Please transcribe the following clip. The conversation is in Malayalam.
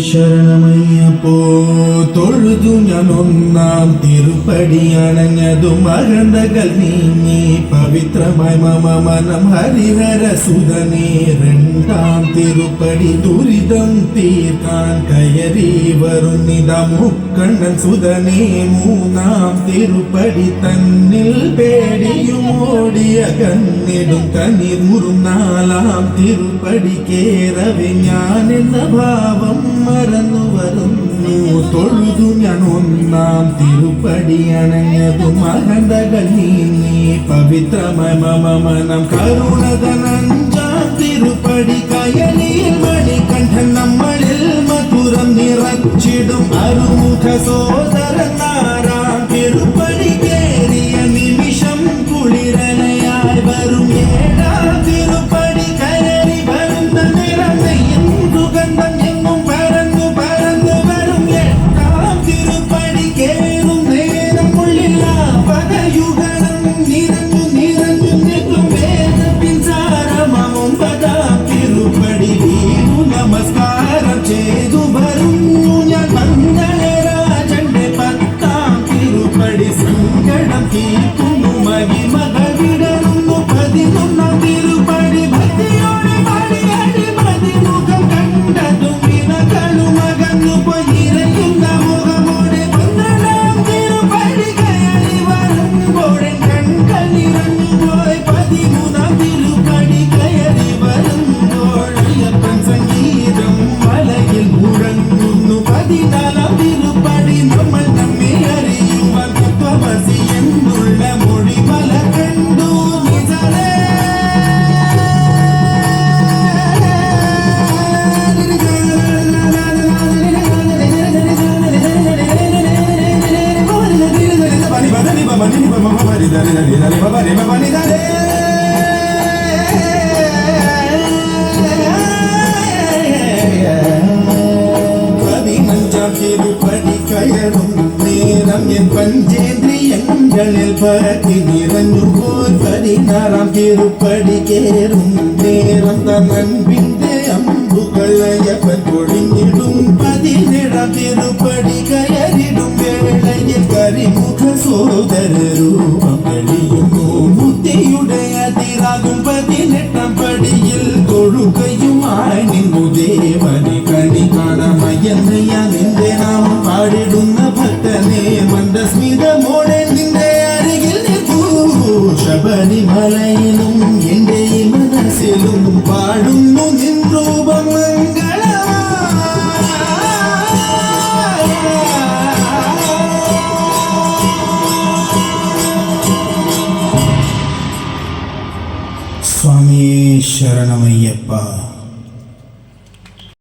ശരണമയ്യപ്പോ തൊഴുതു ഞാൻ ഒന്നാം തിരുപ്പടി അണഞ്ഞതും അകന്തകൾ നീങ്ങി പവിത്രമായി മമ മനം ഹരിഹര സുതനേ രണ്ടാം തിരുപ്പടി ദുരിതം തീർക്കാൻ കയറി വരുന്നിത മുക്കണ്ണൻ സുതനേ മൂന്നാം തിരുപ്പടി തന്നിൽ പേടിയും ഓടിയ കണ്ണിടും തന്നിർമുറും നാലാം തിരുപ്പടി കേറവെ ഞാൻ എന്ന ഭാവം മറന്നു വരുന്നു തൊഴുതു ഞാൻ ഒന്നാം തിരുപ്പടി അണഞ്ഞതും അകന്തകൾ നീങ്ങി പവിത്രമായ മമ മനം കരുണതനഞ്ചാം തിരുപ്പടി കയലിയിൽ മണികണ്ഠൻ നമ്മളിൽ മധുരം നിറച്ചിടും അരുമുഖ സോദരൻ ആറാം തിരുപ്പടി കേറിയ നിമിഷം കുളിരലയായി വരും ഏഴാം തിരുപ്പടി കയറി വരുന്ന നിറം നെയ്യും സുഗന്ധം എങ്ങും പരന്നു പരന്നു വരും എട്ടാം തിരുപ്പടി കേറും നേരം ഉള്ളില്ല പദയുഗണം നിറഞ്ഞു നിറഞ്ഞു നിൽക്കും വേദത്തിൻ സാരമാം ഒമ്പതാം തിരുപ്പടി വീണു നമസ്കാരം ചെയ്തു വരുന്നു ഞാൻ മംഗളരാജന്റെ പത്താം തിരുപ്പടി സങ്കടം തീർക്കുന്നു മഹിമകൾ വിടരുന്നു പതിനൊന്നാം തിരുപ്പടി ഭക്തിയോടെ പാടിയാടി മതിമുഖം കണ്ടതും വിനകളും അകന്നു പൊയ്യിരയുന്ന മുഖമോടെ പന്ത്രണ്ടാം തിരുപ്പടി കയറി വരുമ്പോഴെ കൺകൾ നിറഞ്ഞു പോയി പതിമൂന്നാം തിരുപ്പടി കയറി വരുമ്പോൾ അയ്യപ്പൻ സംഗീതം മലയിൽ മുഴങ്ങുന്നു പതിനാലാം തിരുപ്പടി നമ്മൾ നമ്മെ അറിയുവാൻ തത്വമസി എന്നുള്ള മൊഴി മല കണ്ടു നിജലേ പതിനഞ്ചാം തിരുപ്പടി കയറും നേരം എൻ പഞ്ചേന്ദ്രിയങ്ങളിൽ പരത്തി നിറഞ്ഞു പോൽ പതിനാറാം തിരുപ്പടി കേറും നേരം തന്നൻപിന്റെ അമ്പുകളയപ്പൻ പൊഴിഞ്ഞിടും പതിനേഴാം തിരുപ്പടി കയറിടും വേളയിൽ കരിമുഖ സോദര രൂപം തെളിയുന്നു ബുദ്ധിയുടെ അതിരാകും പതിനെട്ടാം പടിയിൽ തൊഴുകയുമായി നിന്നു ദേവനെ കണി കാണമയന്നയ നിന്റെ നാമം പാടിടുന്ന ഭക്തനെ മന്ദസ്മിതമോടെ നിന്റെ അരികിൽ നിൽക്കൂ ശബരിമലയിലും എന്റെ മനസ്സിലും പാടുന്നു നിൻ രൂപം സ്വാമിയേ ശരണമയ്യപ്പ.